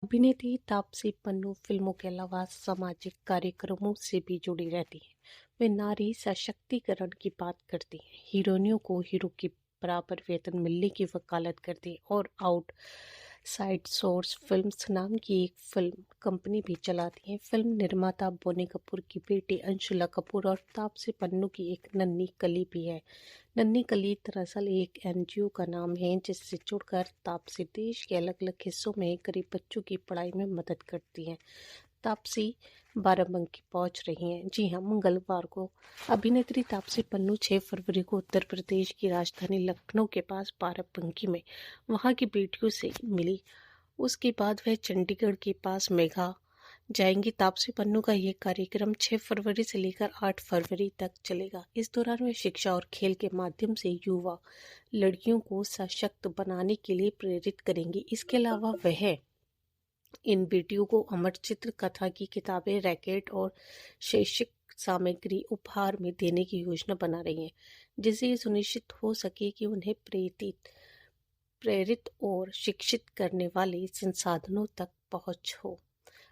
अभिनेत्री तापसी पन्नू फिल्मों के अलावा सामाजिक कार्यक्रमों से भी जुड़ी रहती हैं। वे नारी सशक्तिकरण की बात करती हैं, हीरोइनों को हीरो के बराबर वेतन मिलने की वकालत करती हैं और आउटसाइड सोर्स फिल्म्स नाम की एक फिल्म कंपनी भी चलाती हैं। फिल्म निर्माता बोनी कपूर की बेटी अंशुला कपूर और तापसी पन्नू की एक नन्ही कली भी है। नन्ही कली दरअसल एक एनजीओ का नाम है जिससे जुड़कर तापसी देश के अलग अलग हिस्सों में गरीब बच्चों की पढ़ाई में मदद करती हैं। तापसी बाराबंकी पहुंच रही हैं। जी हाँ, मंगलवार को अभिनेत्री तापसी पन्नू 6 फरवरी को उत्तर प्रदेश की राजधानी लखनऊ के पास बाराबंकी में वहां की बेटियों से मिली। उसके बाद वह चंडीगढ़ के पास मेघा जाएंगी। तापसी पन्नू का ये कार्यक्रम 6 फरवरी से लेकर 8 फरवरी तक चलेगा। इस दौरान वे शिक्षा और खेल के माध्यम से युवा लड़कियों को सशक्त बनाने के लिए प्रेरित करेंगी। इसके अलावा वह इन बेटियों को अमर चित्र कथा की किताबें, रैकेट और शैक्षिक सामग्री उपहार में देने की योजना बना रही हैं, जिससे ये सुनिश्चित हो सके कि उन्हें प्रेरित और शिक्षित करने वाले संसाधनों तक पहुंच हो।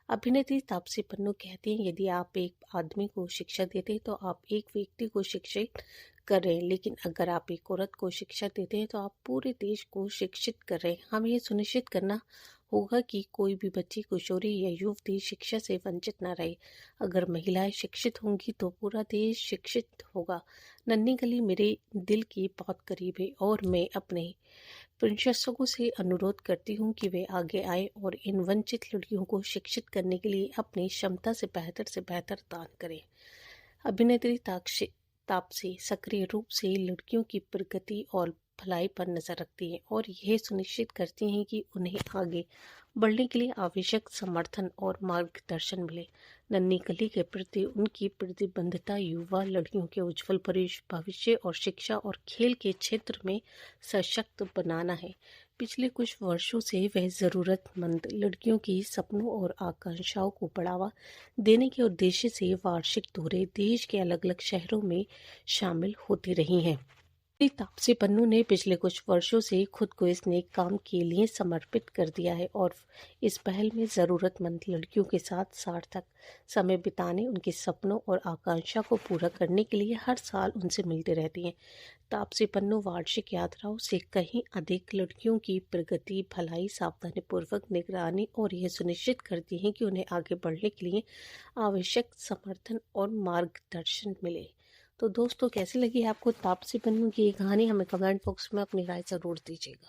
अभिनेत्री तापसी पन्नू कहती हैं, यदि आप एक आदमी को शिक्षा देते हैं तो आप एक व्यक्ति को शिक्षित कर रहे हैं, लेकिन अगर आप एक औरत को शिक्षा देते हैं तो आप पूरे देश को शिक्षित कर रहे हैं। हमें यह सुनिश्चित करना होगा कि कोई भी बच्ची, किशोरी या युवती शिक्षा से वंचित न रहे। अगर महिलाएं शिक्षित होंगी तो पूरा देश शिक्षित होगा। नन्ही कली मेरे दिल की बहुत करीब है और मैं अपने प्रिंसेसों से अनुरोध करती हूँ कि वे आगे आए और इन वंचित लड़कियों को शिक्षित करने के लिए अपनी क्षमता से बेहतर दान करें। अभिनेत्री तापसी सक्रिय रूप से लड़कियों की प्रगति और भलाई पर नजर रखती हैं और यह सुनिश्चित करती हैं कि उन्हें आगे बढ़ने के लिए आवश्यक समर्थन और मार्गदर्शन मिले। नन्ही कली के प्रति उनकी प्रतिबद्धता युवा लड़कियों के उज्जवल भविष्य और शिक्षा और खेल के क्षेत्र में सशक्त बनाना है। पिछले कुछ वर्षों से वह जरूरतमंद लड़कियों की सपनों और आकांक्षाओं को बढ़ावा देने के उद्देश्य से वार्षिक दौरे देश के अलग अलग शहरों में शामिल होती रही हैं। तापसी पन्नू ने पिछले कुछ वर्षों से खुद को इस नेक काम के लिए समर्पित कर दिया है और इस पहल में ज़रूरतमंद लड़कियों के साथ सार्थक समय बिताने, उनके सपनों और आकांक्षा को पूरा करने के लिए हर साल उनसे मिलते रहती हैं। तापसी पन्नू वार्षिक यात्राओं से कहीं अधिक लड़कियों की प्रगति, भलाई, सावधानीपूर्वक निगरानी और यह सुनिश्चित करती हैं कि उन्हें आगे बढ़ने के लिए आवश्यक समर्थन और मार्गदर्शन मिले। तो दोस्तों, कैसी लगी आपको तापसी पन्नू की ये कहानी? हमें कमेंट बॉक्स में अपनी राय ज़रूर दीजिएगा।